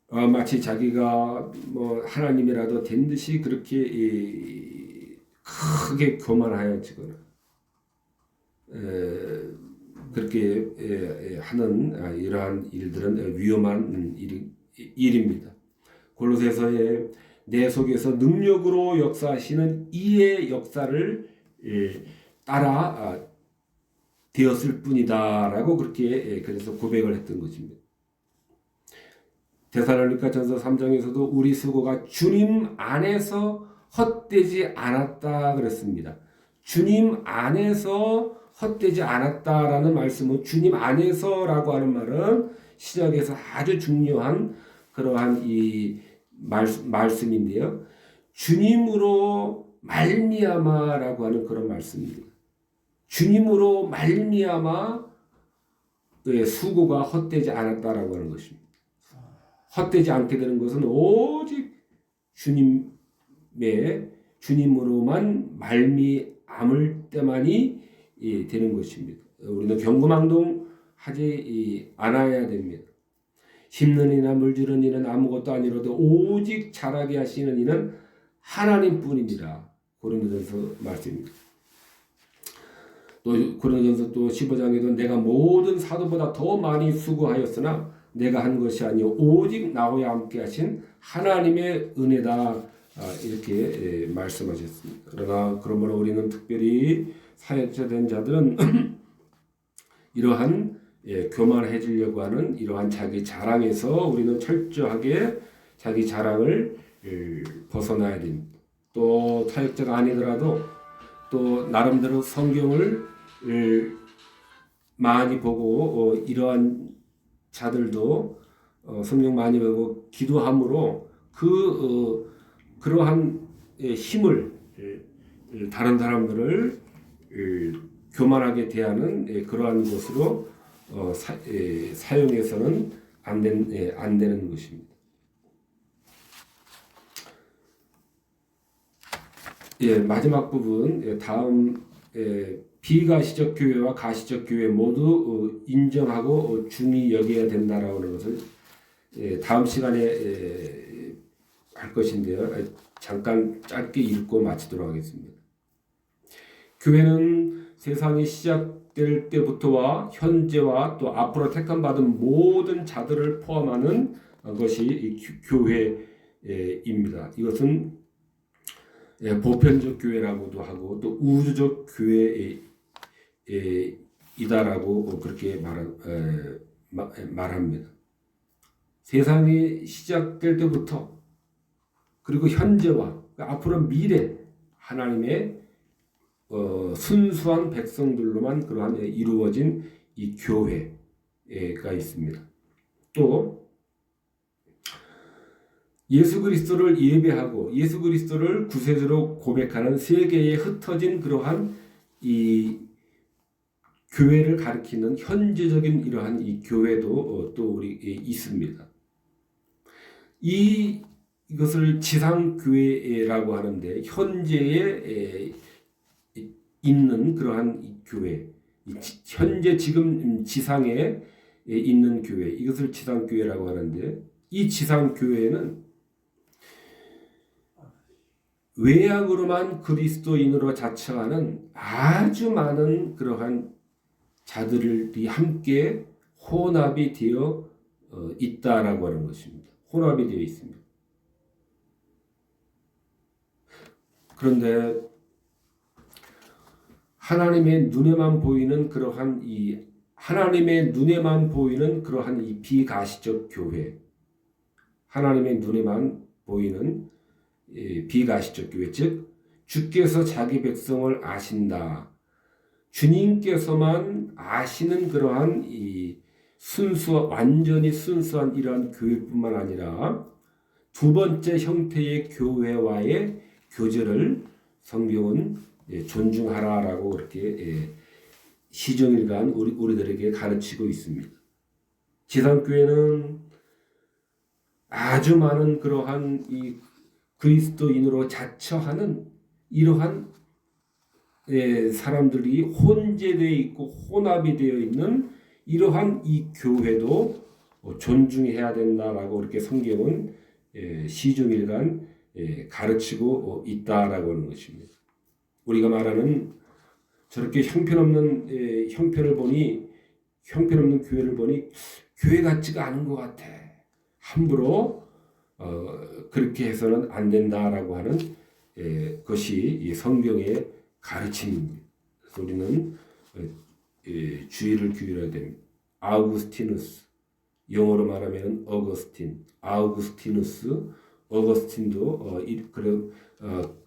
마치 자기가 뭐 하나님이라도 된 듯이 그렇게 크게 교만하여지거나 그렇게 하는 이러한 일들은 위험한 일입니다. 골로새서에 내 속에서 능력으로 역사하시는 이의 역사를 따라 되었을 뿐이다라고 그렇게 그래서 고백을 했던 것입니다. 데살로니가전서 3장에서도 우리 수고가 주님 안에서 헛되지 않았다 그랬습니다. 주님 안에서 헛되지 않았다라는 말씀은 주님 안에서라고 하는 말은 신약에서 아주 중요한 그러한 이 말씀인데요. 주님으로 말미암아라고 하는 그런 말씀입니다. 주님으로 말미암아 수고가 헛되지 않았다라고 하는 것입니다. 헛되지 않게 되는 것은 오직 주님으로만 말미암을 때만이 되는 것입니다. 우리는 경거망동하지 않아야 됩니다. 심는 이나 물주는 이는 아무것도 아니라도 오직 자라게 하시는 이는 하나님뿐입니다. 고린도전서 말씀입니다. 또 고린도전서 또 15장에도 내가 모든 사도보다 더 많이 수고하였으나 내가 한 것이 아니요 오직 나와 함께 하신 하나님의 은혜다 이렇게 말씀하셨습니다. 그러므로 우리는 특별히 사역자 된 자들은 이러한 교만해지려고 하는 이러한 자기 자랑에서 우리는 철저하게 자기 자랑을 벗어나야 됩니다. 또 사역자가 아니더라도 또 나름대로 성경을 많이 보고 이러한 자들도 성경 많이 보고 기도함으로 그러한 힘을 다른 사람들을 교만하게 대하는 그러한 것으로 사용해서는 안 되는 것입니다. 예, 마지막 부분, 다음 비가시적 교회와 가시적 교회 모두 인정하고 중히 여겨야 된다라고 하는 것을 다음 시간에 할 것인데요. 잠깐 짧게 읽고 마치도록 하겠습니다. 교회는 세상이 시작될 때부터와 현재와 또 앞으로 택함받은 모든 자들을 포함하는 것이 교회입니다. 이것은 보편적 교회라고도 하고 또 우주적 교회이다라고 그렇게 말합니다. 세상이 시작될 때부터 그리고 현재와 앞으로 미래 하나님의 순수한 백성들로만 그러한 이루어진 이 교회가 있습니다. 또 예수 그리스도를 예배하고 예수 그리스도를 구세주로 고백하는 세계에 흩어진 그러한 이 교회를 가리키는 현재적인 이러한 이 교회도 또 우리 있습니다. 이것을 지상교회라고 하는데 현재에 있는 그러한 이 교회, 현재 지금 지상에 있는 교회, 이것을 지상교회라고 하는데 이 지상교회는 외양으로만 그리스도인으로 자처하는 아주 많은 그러한 자들이 함께 혼합이 되어 있다라고 하는 것입니다. 혼합이 되어 있습니다. 그런데 하나님의 눈에만 보이는 그러한 이 비가시적 교회, 하나님의 눈에만 보이는 비가시적 교회, 즉 주께서 자기 백성을 아신다. 주님께서만 아시는 그러한 이 완전히 순수한 이러한 교회뿐만 아니라 두 번째 형태의 교회와의 교제를 성경은 존중하라라고 그렇게 시종일관 우리들에게 가르치고 있습니다. 지상교회는 아주 많은 그러한 이 그리스도인으로 자처하는 이러한 사람들이 혼재되어 있고 혼합이 되어 있는 이러한 이 교회도 존중해야 된다라고 이렇게 성경은 시종일관 가르치고 있다라고 하는 것입니다. 우리가 말하는 저렇게 형편없는 교회를 보니 교회 같지가 않은 것 같아. 함부로 그렇게 해서는 안 된다라고 하는 것이 이 성경의 가르침입니다. 그래서 우리는 주의를 기울여야 됩니다. 아우구스티누스, 영어로 말하면 어거스틴, 아우구스티누스, 어거스틴도 그런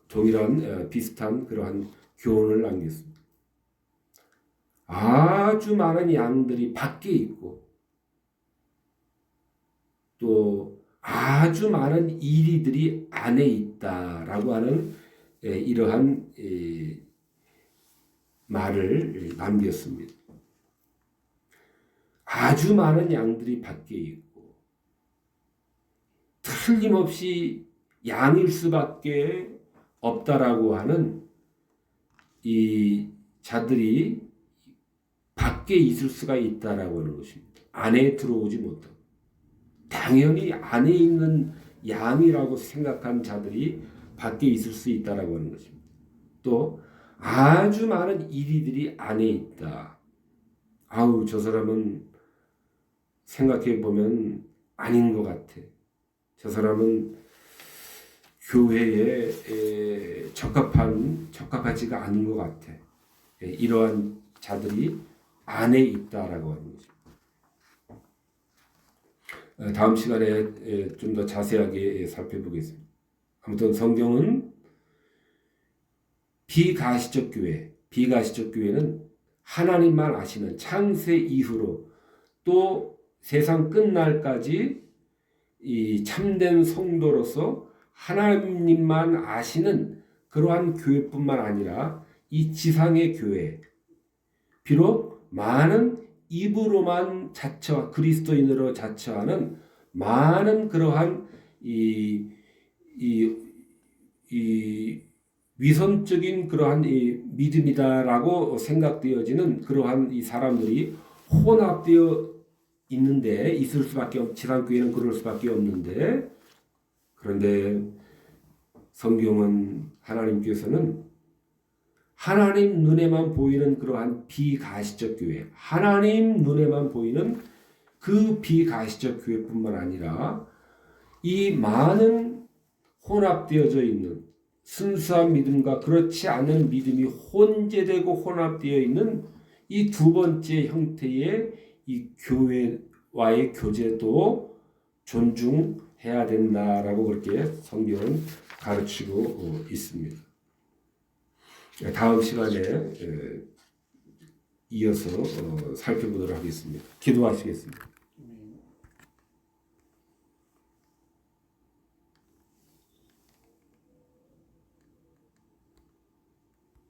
동일한 비슷한 그러한 교훈을 남겼습니다. 아주 많은 양들이 밖에 있고 또 아주 많은 이리들이 안에 있다라고 하는 이러한 말을 남겼습니다. 아주 많은 양들이 밖에 있고 틀림없이 양일 수밖에 없다라고 하는 이 자들이 밖에 있을 수가 있다라고 하는 것입니다. 안에 들어오지 못하고 당연히 안에 있는 양이라고 생각한 자들이 밖에 있을 수 있다라고 하는 것입니다. 또 아주 많은 이리들이 안에 있다. 아우 저 사람은 생각해 보면 아닌 것 같아. 저 사람은 교회에 적합하지가 않은 것 같아. 이러한 자들이 안에 있다라고 하는 것입니다. 다음 시간에 좀 더 자세하게 살펴보겠습니다. 아무튼 성경은 비가시적 교회는 하나님만 아시는 창세 이후로 또 세상 끝날까지 이 참된 성도로서 하나님만 아시는 그러한 교회뿐만 아니라 이 지상의 교회, 비록 많은 입으로만 그리스도인으로 자처하는 많은 그러한 위선적인 그러한 이 믿음이다라고 생각되어지는 그러한 이 사람들이 혼합되어 있는데 있을 수밖에 지상교회는 그럴 수밖에 없는데 그런데 성경은 하나님께서는 하나님 눈에만 보이는 그러한 비가시적 교회, 하나님 눈에만 보이는 그 비가시적 교회뿐만 아니라 이 많은 혼합되어져 있는 순수한 믿음과 그렇지 않은 믿음이 혼재되고 혼합되어 있는 이 두 번째 형태의 이 교회와의 교제도 존중해야 된다라고 그렇게 성경은 가르치고 있습니다. 다음 시간에 이어서 살펴보도록 하겠습니다. 기도하시겠습니다.